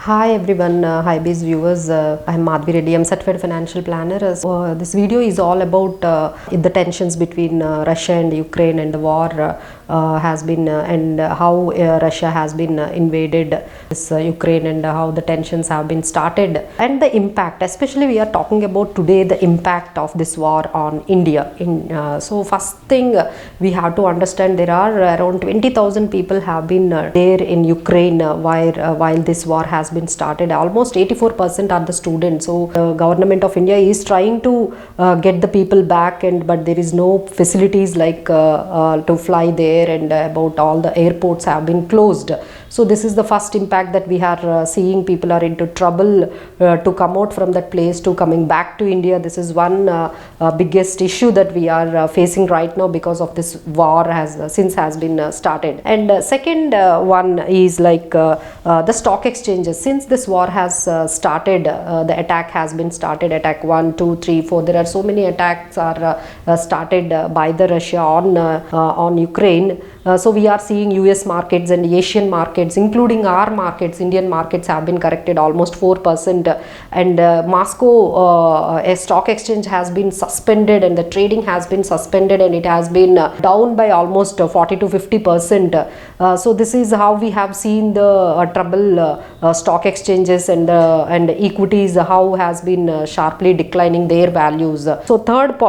Hi everyone, HyBiz viewers. I'm Madhavi Reddy. I'm certified financial planner. This video is all about the tensions between Russia and Ukraine and the war has been and how Russia has been invaded this Ukraine and how the tensions have been started and the impact. Especially we are talking about today the impact of this war on India. So first thing we have to understand there are around 20,000 people have been there in Ukraine while this war has been started. Almost 84% are the students. So the government of India is trying to get the people back, but there is no facilities like to fly there, and about all the airports have been closed. So this is the first impact that we are seeing. People are into trouble to come out from that place to coming back to India. This is one biggest issue that we are facing right now because of this war has been started. And second one is like the stock exchanges. Since this war has started, the attack has been started. Attack 1, 2, 3, 4. There are so many attacks are started by the Russia on Ukraine. So we are seeing US markets and Asian markets, including our markets, Indian markets have been corrected almost 4%, and Moscow a stock exchange has been suspended and the trading has been suspended, and it has been down by almost 40 to 50%. So this is how we have seen the trouble stock exchanges and equities, how has been sharply declining their values. So third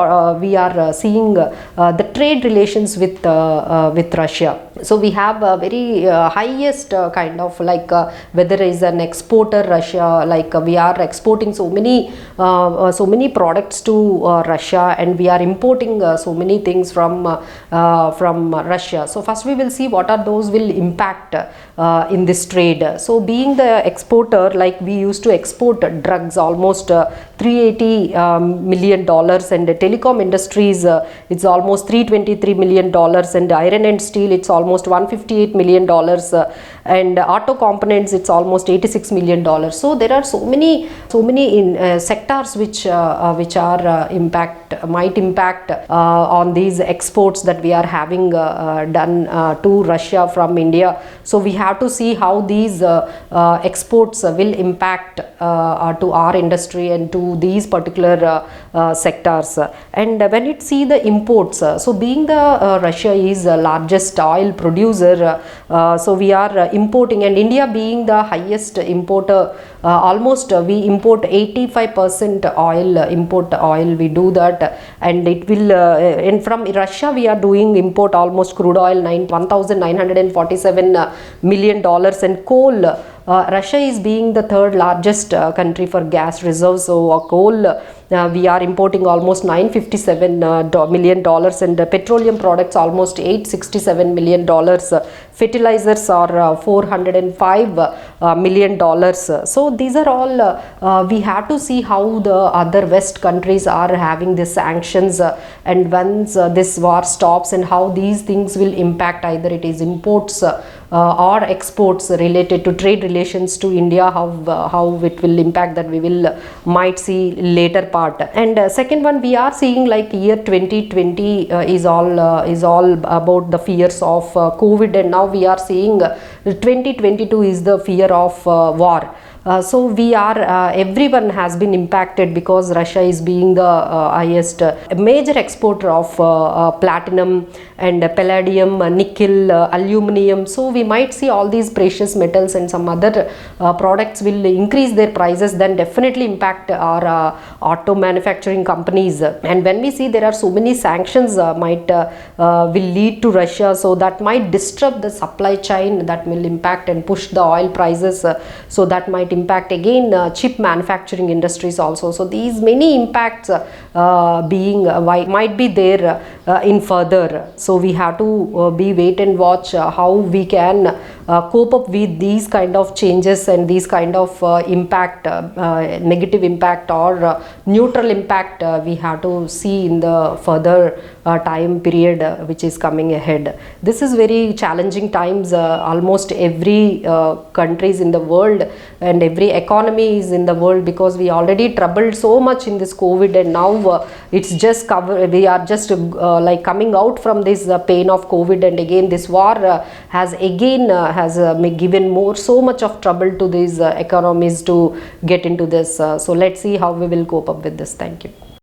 we are seeing the trade relations with Russia. So we have a very highest kind of like whether is an exporter Russia, like we are exporting so many products to Russia, and we are importing so many things from Russia. So first we will see what are those will impact in this trade. So being the exporter, like we used to export drugs almost $380 million, and the telecom industries it's almost $323 million, and iron and steel it's almost $158 million, and auto components it's almost $86 million. So there are so many in sectors which might impact on these exports that we are having done to Russia from India. So we have to see how these exports will impact to our industry and to these particular sectors. And when it see the imports, so being the Russia is the largest oil producer, so we are importing, and India being the highest importer, almost we import 85% import oil we do that, and it will and from Russia we are doing import almost crude oil $1,947 million, and coal. Russia is being the third largest country for gas reserves. So coal we are importing almost $957 million, and petroleum products almost $867 million. Fertilizers are $405 million. So these are all we have to see how the other West countries are having the sanctions, and once this war stops, and how these things will impact either it is imports or exports related to trade relations to India, how it will impact, that we will might see later part. And second one we are seeing like year 2020 is all about the fears of COVID, and now we are seeing 2022 is the fear of war. So we are everyone has been impacted because Russia is being the highest major exporter of platinum and palladium, nickel, aluminum. So we might see all these precious metals and some other products will increase their prices, then definitely impact our auto manufacturing companies. And when we see there are so many sanctions will lead to Russia, so that might disrupt the supply chain, that will impact and push the oil prices, so that might impact again chip manufacturing industries also. So these many impacts might be there in further. So we have to be wait and watch how we can cope up with these kind of changes and these kind of impact, negative impact or neutral impact we have to see in the further time period which is coming ahead. This is very challenging times. Almost every countries in the world and every economy is in the world, because we already troubled so much in this COVID, and now it's just we are just like coming out from this pain of COVID, and again this war has given so much of trouble to these economies to get into this. So let's see how we will cope up with this. Thank you.